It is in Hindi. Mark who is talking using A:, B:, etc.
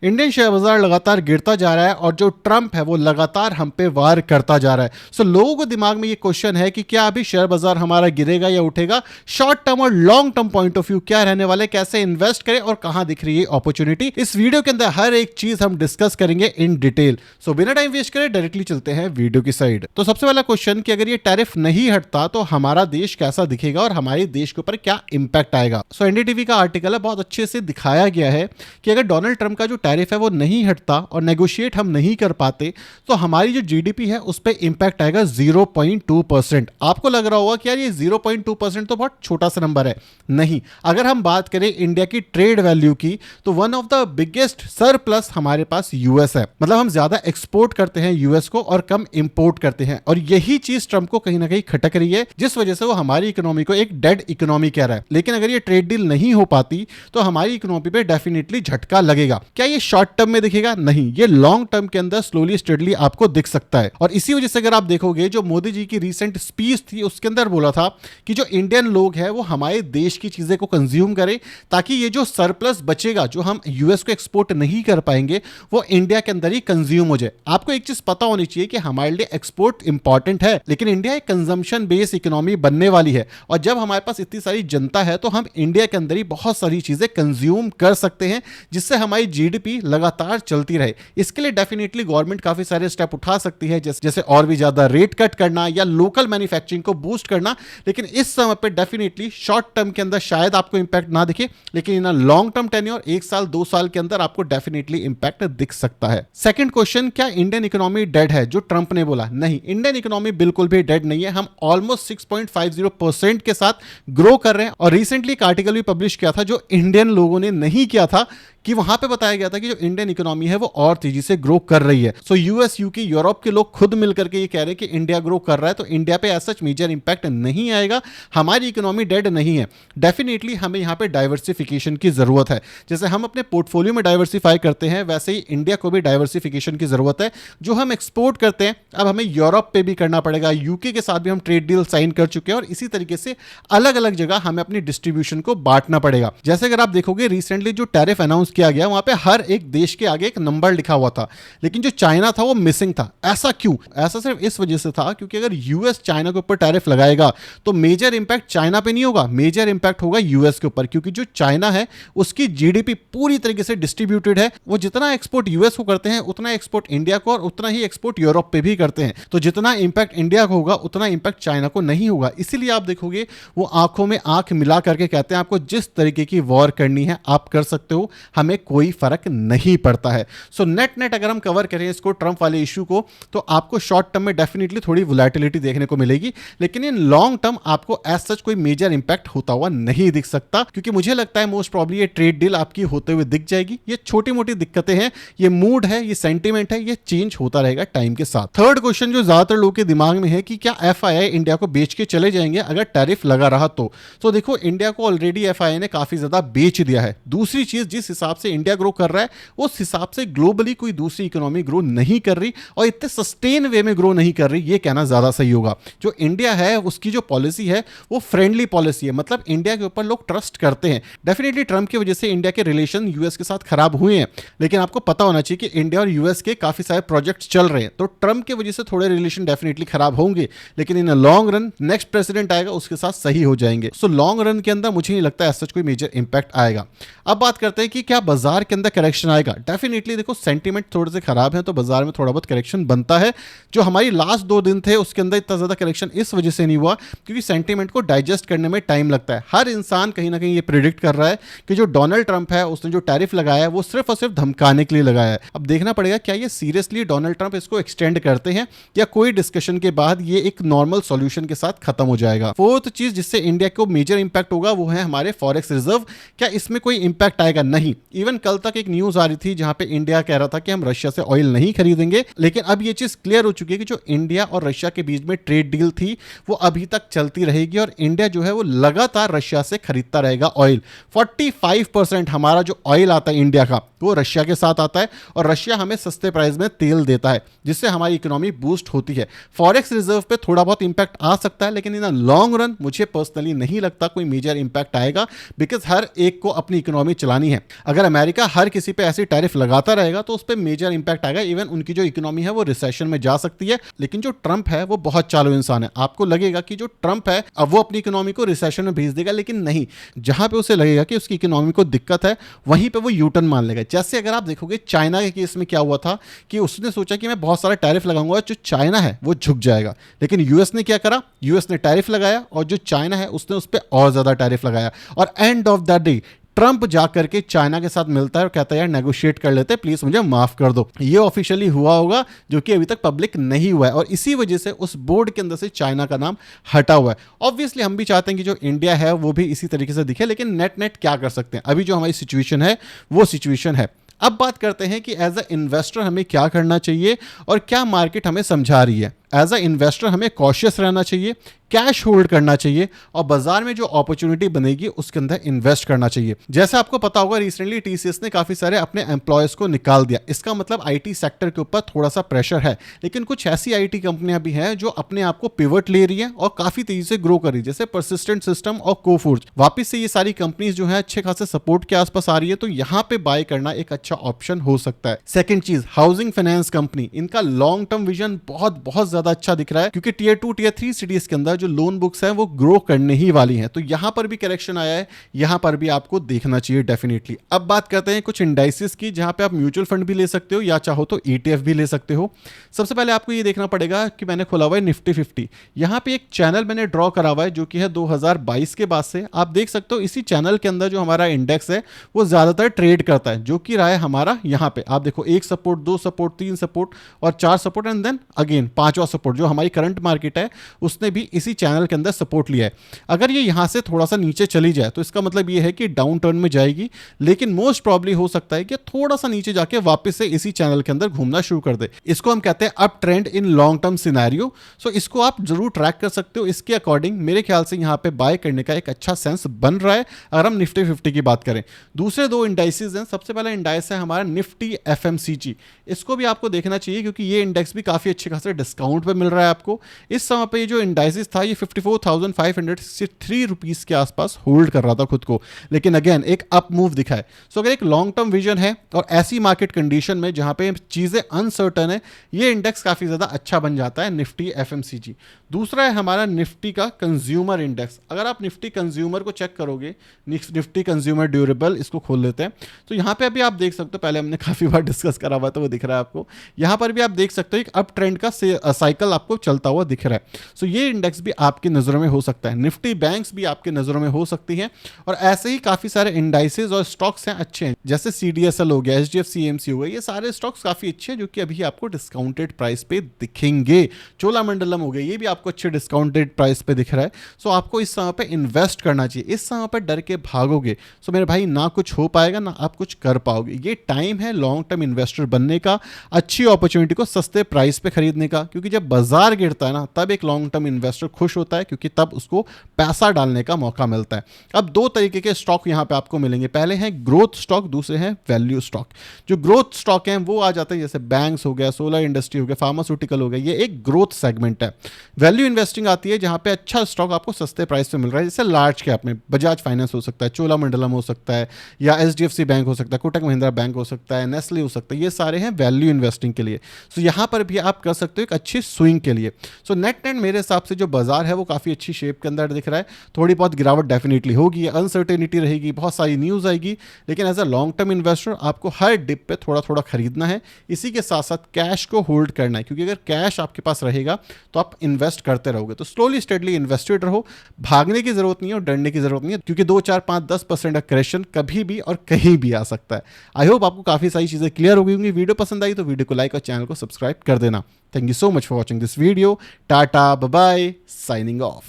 A: इंडियन शेयर बाजार लगातार गिरता जा रहा है और जो ट्रम्प है वो लगातार हम पे वार करता जा रहा है। सो लोगों को दिमाग में ये क्वेश्चन है कि क्या अभी शेयर बाजार हमारा गिरेगा या उठेगा, शॉर्ट टर्म और long term point of view क्या रहने वाले, कैसे इन्वेस्ट करें और कहां दिख रही है अपॉर्चुनिटी। इस वीडियो के अंदर हर एक चीज हम डिस्कस करेंगे इन डिटेल। सो बिना टाइम वेस्ट करें डायरेक्टली चलते हैं वीडियो की साइड। तो सबसे पहला क्वेश्चन कि अगर ये टैरिफ नहीं हटता तो हमारा देश कैसा दिखेगा और हमारे देश के ऊपर क्या इंपैक्ट आएगा। सो एनडीटीवी का आर्टिकल है, बहुत अच्छे से दिखाया गया है कि अगर डोनाल्ड ट्रंप का जो टैरिफ है वो नहीं हटता और नेगोशिएट हम नहीं कर पाते तो हमारी जो जीडीपी है उस पर इंपैक्ट आएगा 0.2%। आपको लग रहा होगा कि यार ये 0.2% तो बहुत छोटा सा नंबर है। नहीं, अगर हम बात करें इंडिया की ट्रेड वैल्यू की तो one of the biggest surplus हमारे पास यूएस है। मतलब हम ज्यादा एक्सपोर्ट करते हैं यूएस को और कम इंपोर्ट करते हैं, और यही चीज ट्रंप को कहीं ना कहीं खटक रही है, जिस वजह से वो हमारी इकोनॉमी को एक डेड इकोनॉमी कह रहा है। लेकिन अगर ये ट्रेड डील नहीं हो पाती तो हमारी इकोनॉमी पे डेफिनेटली झटका लगेगा। क्या ये शॉर्ट टर्म में दिखेगा? नहीं, ये लॉन्ग टर्म के अंदर स्लोली स्टेडली आपको दिख सकता है। और इसी वजह से अगर आप देखोगे जो मोदी जी की रीसेंट स्पीच थी उसके अंदर बोला था कि जो इंडियन लोग हैं वो हमारे देश की चीजें को कंज्यूम करें ताकि ये जो सरप्लस बचेगा जो हम यूएस को एक्सपोर्ट नहीं कर पाएंगे वो इंडिया के अंदर ही कंज्यूम हो जाए। आपको एक चीज पता होनी चाहिए कि हमारे लिए एक्सपोर्ट इंपॉर्टेंट है, लेकिन इंडिया एक कंजम्पशन बेस्ड इकोनॉमी बनने वाली है, और जब हमारे पास इतनी सारी जनता है तो हम इंडिया के अंदर ही बहुत सारी चीजें कंज्यूम कर सकते हैं जिससे हमारी जीडीपी लगातार चलती रहे। इसके लिए डेफिनेटली गवर्नमेंट काफी सारे स्टेप उठा सकती है, जैसे और भी ज्यादा रेट कट करना या लोकल मैन्युफैक्चरिंग को बूस्ट करना। लेकिन इस समय पे डेफिनेटली शॉर्ट टर्म के अंदर शायद आपको इंपैक्ट ना दिखे, लेकिन इन लॉन्ग टर्म टेन्योर 1 साल 2 साल के अंदर आपको डेफिनेटली इंपैक्ट दिख सकता है। सेकंड क्वेश्चन, क्या इंडियन इकोनॉमी डेड है? जो ट्रंप ने बोला, नहीं, इंडियन इकोनॉमी बिल्कुल भी डेड नहीं है। हम ऑलमोस्ट 6.50% के साथ ग्रो कर रहे हैं। और रिसेंटली एक आर्टिकल भी पब्लिश किया था जो इंडियन लोगों ने नहीं किया था, कि वहां पे बताया गया था कि जो इंडियन इकोनॉमी है वो और तेजी से ग्रो कर रही है। सो यूएस, यूके, यूरोप के लोग खुद मिलकर के ये कह रहे हैं कि इंडिया ग्रो कर रहा है, तो इंडिया पे ऐसा मेजर इंपैक्ट नहीं आएगा। हमारी इकोनॉमी डेड नहीं है। डेफिनेटली हमें यहाँ पे डाइवर्सिफिकेशन की जरूरत है। जैसे हम अपने पोर्टफोलियो में डाइवर्सिफाई करते हैं वैसे ही इंडिया को भी डाइवर्सिफिकेशन की जरूरत है। जो हम एक्सपोर्ट करते हैं अब हमें यूरोप पे भी करना पड़ेगा, यूके के साथ भी हम ट्रेड डील साइन कर चुके हैं, और इसी तरीके से अलग अलग जगह हमें अपनी डिस्ट्रीब्यूशन को बांटना पड़ेगा। जैसे अगर आप देखोगे रिसेंटली जो टैरिफ अनाउंस किया गया वहां पे हर एक देश के आगे एक नंबर लिखा हुआ था, लेकिन जो चाइना था वो मिसिंग था। ऐसा क्यों? ऐसा सिर्फ इस वजह से था क्योंकि अगर यूएस चाइना के ऊपर टैरिफ लगाएगा तो मेजर इंपैक्ट चाइना पे नहीं होगा, मेजर इंपैक्ट होगा यूएस के ऊपर, क्योंकि जो चाइना है उसकी जीडीपी पूरी तरीके से डिस्ट्रीब्यूटेड है। वो जितना एक्सपोर्ट यूएस को करते हैं उतना एक्सपोर्ट इंडिया को और उतना ही एक्सपोर्ट यूरोप पे भी करते हैं। तो जितना इंपैक्ट इंडिया को होगा उतना इंपैक्ट चाइना को नहीं होगा। इसीलिए आप देखोगे वो आंखों में आंख मिला करके कहते हैं आपको जिस तरीके की वॉर करनी है आप कर सकते हो, हमें कोई फर्क नहीं पड़ता है। सो नेट अगर हम कवर करें इसको, ट्रंप वाले इशू को, तो आपको शॉर्ट टर्म में डेफिनेटली थोड़ी वोलेटिलिटी देखने को मिलेगी, लेकिन इन लॉन्ग टर्म आपको एज सच कोई मेजर इंपैक्ट होता हुआ नहीं दिख सकता, क्योंकि मुझे लगता है मोस्ट प्रॉब्ली ये ट्रेड डील आपकी होते हुए दिख जाएगी। ये छोटी मोटी दिक्कतें हैं, ये मूड है, ये सेंटीमेंट है, ये चेंज होता रहेगा टाइम के साथ। थर्ड क्वेश्चन जो ज्यादातर लोगों के दिमाग में है कि क्या एफआईआई इंडिया को बेच के चले जाएंगे अगर टैरिफ लगा रहा तो देखो इंडिया को ऑलरेडी एफआईआई ने काफी ज्यादा बेच दिया है। दूसरी चीज, जिस हिसाब से इंडिया ग्रो कर रहा है उस हिसाब से ग्लोबली कोई दूसरी इकोनॉमी ग्रो नहीं कर रही, और इतने सस्टेन वे में ग्रो नहीं कर रही, ये कहना ज्यादा सही होगा। जो इंडिया है उसकी जो पॉलिसी है वो फ्रेंडली पॉलिसी है, मतलब इंडिया के ऊपर लोग ट्रस्ट करते हैं। डेफिनेटली ट्रंप की वजह से इंडिया के रिलेशन यूएस के साथ खराब हुए हैं, लेकिन आपको पता होना चाहिए कि इंडिया और यूएस के काफी सारे प्रोजेक्ट्स चल रहे हैं, तो ट्रंप की वजह से थोड़े रिलेशन डेफिनेटली खराब होंगे, लेकिन in long run next president आएगा उसके साथ सही हो जाएंगे। सो लॉन्ग रन के अंदर मुझे नहीं लगता ऐसा कोई मेजर इंपैक्ट आएगा। अब बात करते हैं कि क्या बाजार के अंदर करेक्शन आएगा। डेफिनेटली देखो सेंटीमेंट थोड़े से खराब है तो बाजार में थोड़ा बहुत करेक्शन बनता है। जो हमारी लास्ट 2 दिन थे उसके अंदर इतना ज्यादा करेक्शन इस वजह से नहीं हुआ क्योंकि सेंटीमेंट को डाइजेस्ट करने में टाइम लगता है। हर इंसान कहीं ना कहीं ये प्रिडिक्ट कर रहा है कि जो डोनाल्ड ट्रंप है उसने जो टैरिफ लगाया है वो सिर्फ और सिर्फ धमकाने के लिए लगाया है। अब देखना पड़ेगा क्या ये सीरियसली डोनाल्ड ट्रंप इसको एक्सटेंड करते हैं या कोई डिस्कशन के बाद ये एक नॉर्मल सॉल्यूशन के साथ खत्म हो जाएगा। फोर्थ चीज जिससे इंडिया को मेजर इंपैक्ट होगा वो है हमारे फॉरेक्स रिजर्व। क्या इसमें कोई इंपैक्ट आएगा? नहीं। इवन कल तक एक न्यूज आ रही थी जहां पे इंडिया कह रहा था कि हम रशिया से ऑयल नहीं खरीदेंगे, लेकिन अब ये चीज क्लियर हो चुकी है कि जो इंडिया और रशिया के बीच में ट्रेड डील थी वो अभी तक चलती रहेगी और इंडिया जो है वो लगातार रशिया से खरीदता रहेगा ऑयल। 45% हमारा जो ऑयल आता है इंडिया का वो रशिया के साथ आता है और रशिया हमें सस्ते प्राइस में तेल देता है, जिससे हमारी इकोनॉमी बूस्ट होती है। फॉरेक्स रिजर्व पे थोड़ा बहुत इंपैक्ट आ सकता है, लेकिन इन लॉन्ग रन मुझे पर्सनली नहीं लगता कोई मेजर इंपैक्ट आएगा, बिकॉज हर एक को अपनी इकोनॉमी चलानी है। अगर अमेरिका हर किसी पे ऐसी टैरिफ लगाता रहेगा तो उस पर मेजर इंपैक्ट आएगा, इवन उनकी जो इकोनॉमी है वो रिसेशन में जा सकती है। लेकिन जो ट्रंप है वो बहुत चालू इंसान है। आपको लगेगा कि जो ट्रंप है अब वो अपनी इकोनॉमी को रिसेशन में भेज देगा, लेकिन नहीं, जहां पे उसे लगेगा कि उसकी इकोनॉमी को दिक्कत है वहीं पे वो यूटर्न मान लेगा। जैसे अगर आप देखोगे चाइना के केस में क्या हुआ था कि उसने सोचा कि मैं बहुत सारा टैरिफ लगाऊंगा, जो चाइना है वो झुक जाएगा, लेकिन यूएस ने क्या करा, यूएस ने टैरिफ लगाया और जो चाइना है उसने उस पर और ज्यादा टैरिफ लगाया। और end of the day Trump जाकर के चाइना के साथ मिलता है और कहता है यार नेगोशिएट कर लेते हैं, प्लीज मुझे माफ कर दो। ये ऑफिशियली हुआ होगा, जो कि अभी तक पब्लिक नहीं हुआ है, और इसी वजह से उस बोर्ड के अंदर से चाइना का नाम हटा हुआ है। ऑब्वियसली हम भी चाहते हैं कि जो इंडिया है वो भी इसी तरीके से दिखे, लेकिन नेट नेट क्या कर सकते हैं, अभी जो हमारी सिचुएशन है वो सिचुएशन है। अब बात करते हैं कि एज अ इन्वेस्टर हमें क्या करना चाहिए और क्या मार्केट हमें समझा रही है। एज अ इन्वेस्टर हमें कॉशियस रहना चाहिए, कैश होल्ड करना चाहिए और बाजार में जो अपॉर्चुनिटी बनेगी उसके अंदर इन्वेस्ट करना चाहिए। जैसे आपको पता होगा रिसेंटली टीसीएस ने काफी सारे अपने एम्प्लॉयज को निकाल दिया। इसका मतलब आईटी सेक्टर के ऊपर थोड़ा सा प्रेशर है, लेकिन कुछ ऐसी आईटी कंपनियां भी हैं जो अपने आप को पिवट ले रही हैं और काफी तेजी से ग्रो कर रही है, जैसे परसिस्टेंट सिस्टम और कोफोर्ज। वापिस से ये सारी कंपनीज जो है अच्छे खासे सपोर्ट के आसपास आ रही है, तो यहाँ पे बाय करना एक अच्छा ऑप्शन हो सकता है। सेकेंड चीज, हाउसिंग फाइनेंस कंपनी, इनका लॉन्ग टर्म विजन बहुत बहुत ज्यादा अच्छा दिख रहा है, क्योंकि टीयर 2 टीयर 3 सिटीज के अंदर जो लोन बुक्स हैं वो ग्रो करने ही वाली हैं। तो यहां पर भी करेक्शन आया है, यहां पर भी आपको देखना चाहिए डेफिनेटली। अब बात करते हैं कुछ इंडाइसेस की, जहां पे आप म्यूचुअल फंड भी ले सकते हो या चाहो तो ईटीएफ भी ले सकते हो। सबसे पहले आपको ये देखना पड़ेगा कि मैंने खोला हुआ है निफ्टी 50। यहां पे एक चैनल मैंने ड्रॉ करा हुआ है जो कि है 2022 के बाद से। आप देख सकते हो इसी चैनल के अंदर जो हमारा इंडेक्स है वो ज्यादातर ट्रेड करता है, जो कि रहा है हमारा यहां पे। आप देखो 1 सपोर्ट, 2 सपोर्ट, 3 सपोर्ट और 4 सपोर्ट, एंड देन अगेन 5वां सपोर्ट। जो हमारी करंट मार्केट है उसने भी इसी चैनल के अंदर सपोर्ट लिया है। अगर ये यहां से थोड़ा सा नीचे चली जाए तो इसका मतलब ये है कि डाउन टर्न में जाएगी, लेकिन मोस्ट प्रॉब्ली हो सकता है कि थोड़ा सा नीचे जाके वापस से इसी चैनल के अंदर घूमना शुरू कर दे। इसको हम कहते हैं up trend in long term scenario. So इसको आप जरूर ट्रैक कर सकते हो। इसके अकॉर्डिंग मेरे ख्याल से यहां पे बाय करने का एक अच्छा सेंस बन रहा है अगर हम निफ्टी 50 की बात करें। दूसरे दो इंडाइसेस हैं। सबसे पहला इंडाइस है हमारा निफ्टी एफएमसीजी। इसको भी आपको देखना चाहिए क्योंकि ये इंडेक्स भी काफी अच्छे खासे डिस्काउंट पे मिल रहा है आपको। इस समय पे जो इंडाइसिस था ये 54,563 रुपीस के आसपास होल्ड कर रहा था खुद को, लेकिन अगेन एक अप मूव दिखा है। सो अगर एक लॉन्ग टर्म विजन है और ऐसी मार्केट कंडीशन में जहां पे चीजें अनसर्टन है, ये इंडेक्स काफी ज्यादा अच्छा बन जाता है निफ्टी एफएमसीजी। दूसरा है हमारा निफ्टी का कंज्यूमर इंडेक्स। अगर आप निफ्टी कंज्यूमर को चेक करोगे, निफ्टी कंज्यूमर ड्यूरेबल, इसको खोल लेते हैं तो यहां पे अभी आप देख सकते हो, पहले हमने काफी बार डिस्कस करा हुआ तो वो दिख रहा है आपको। यहां पर भी आप देख सकते हो एक अप ट्रेंड का साइकिल आपको चलता हुआ दिख रहा है। सो ये इंडेक्स भी आपकी नजरों में हो सकता है। निफ्टी बैंक्स भी आपके नजरों में हो सकती हैं, और ऐसे ही काफी सारे इंडाइसेस और स्टॉक्स हैं अच्छे हैं, जैसे सीडीएसएल हो गया, एचडीएफसी एएमसी हो गया। ये सारे स्टॉक्स काफी अच्छे हैं जो कि अभी आपको डिस्काउंटेड प्राइस पे दिखेंगे। चोलामंडलम हो गया, ये भी आपको अच्छे डिस्काउंटेड प्राइस पे दिख रहा है। सो आपको इस समय पे इन्वेस्ट करना चाहिए। इस समय पे डर के भागोगे सो मेरे भाई ना कुछ हो पाएगा ना आप कुछ कर पाओगे। ये टाइम है लॉन्ग टर्म इन्वेस्टर बनने का, अच्छी अपॉर्चुनिटी को सस्ते प्राइस पे खरीदने का, क्योंकि जब बाजार गिरता है ना तब एक लॉन्ग टर्म इन्वेस्टर खुश होता है, क्योंकि तब उसको पैसा डालने का मौका मिलता है। अब दो तरीके के स्टॉक यहां पे आपको मिलेंगे। पहले हैं ग्रोथ स्टॉक, दूसरे हैं वैल्यू स्टॉक। जो ग्रोथ स्टॉक हैं वो आ जाते हैं जैसे बैंक्स हो गया, सोलर इंडस्ट्री हो गया, फार्मास्यूटिकल हो गया, ये एक ग्रोथ सेगमेंट है। वैल्यू इन्वेस्टिंग आती है जहां पे अच्छा स्टॉक आपको सस्ते प्राइस पे मिल रहा है, जैसे लार्ज कैप में बजाज फाइनेंस हो सकता है, चोलामंडलम हो सकता है, या एचडीएफसी बैंक हो सकता है, कोटक महिंद्रा बैंक हो सकता है, नेस्ले हो सकता है। ये सारे हैं वैल्यू इन्वेस्टिंग के लिए। सो यहां पर भी आप कर सकते हो एक अच्छी स्विंग के लिए। सो नेट मेरे हिसाब से जो बाजार है वो काफी अच्छी शेप के अंदर दिख रहा है। थोड़ी बहुत गिरावट डेफिनेटली होगी, अनसर्टेनिटी रहेगी, बहुत सारी न्यूज आएगी, लेकिन as a long term investor आपको हर डिप पे थोड़ा थोड़ा खरीदना है। इसी के साथ साथ कैश को होल्ड करना है, क्योंकि अगर कैश आपके पास रहेगा तो आप इन्वेस्ट करते रहोगे। तो स्लोली स्टेडली इन्वेस्टेड रहो, भागने की जरूरत नहीं है और डरने की जरूरत नहीं है, क्योंकि 2, 4, 5, 10% का करेक्शन कभी भी और कहीं भी आ सकता है। आई होप आपको काफी सारी चीजें क्लियर हो गई होंगी। वीडियो पसंद आई तो वीडियो को लाइक और चैनल को सब्सक्राइब कर देना। Thank you so much for watching this video. Tata, bye bye, signing off.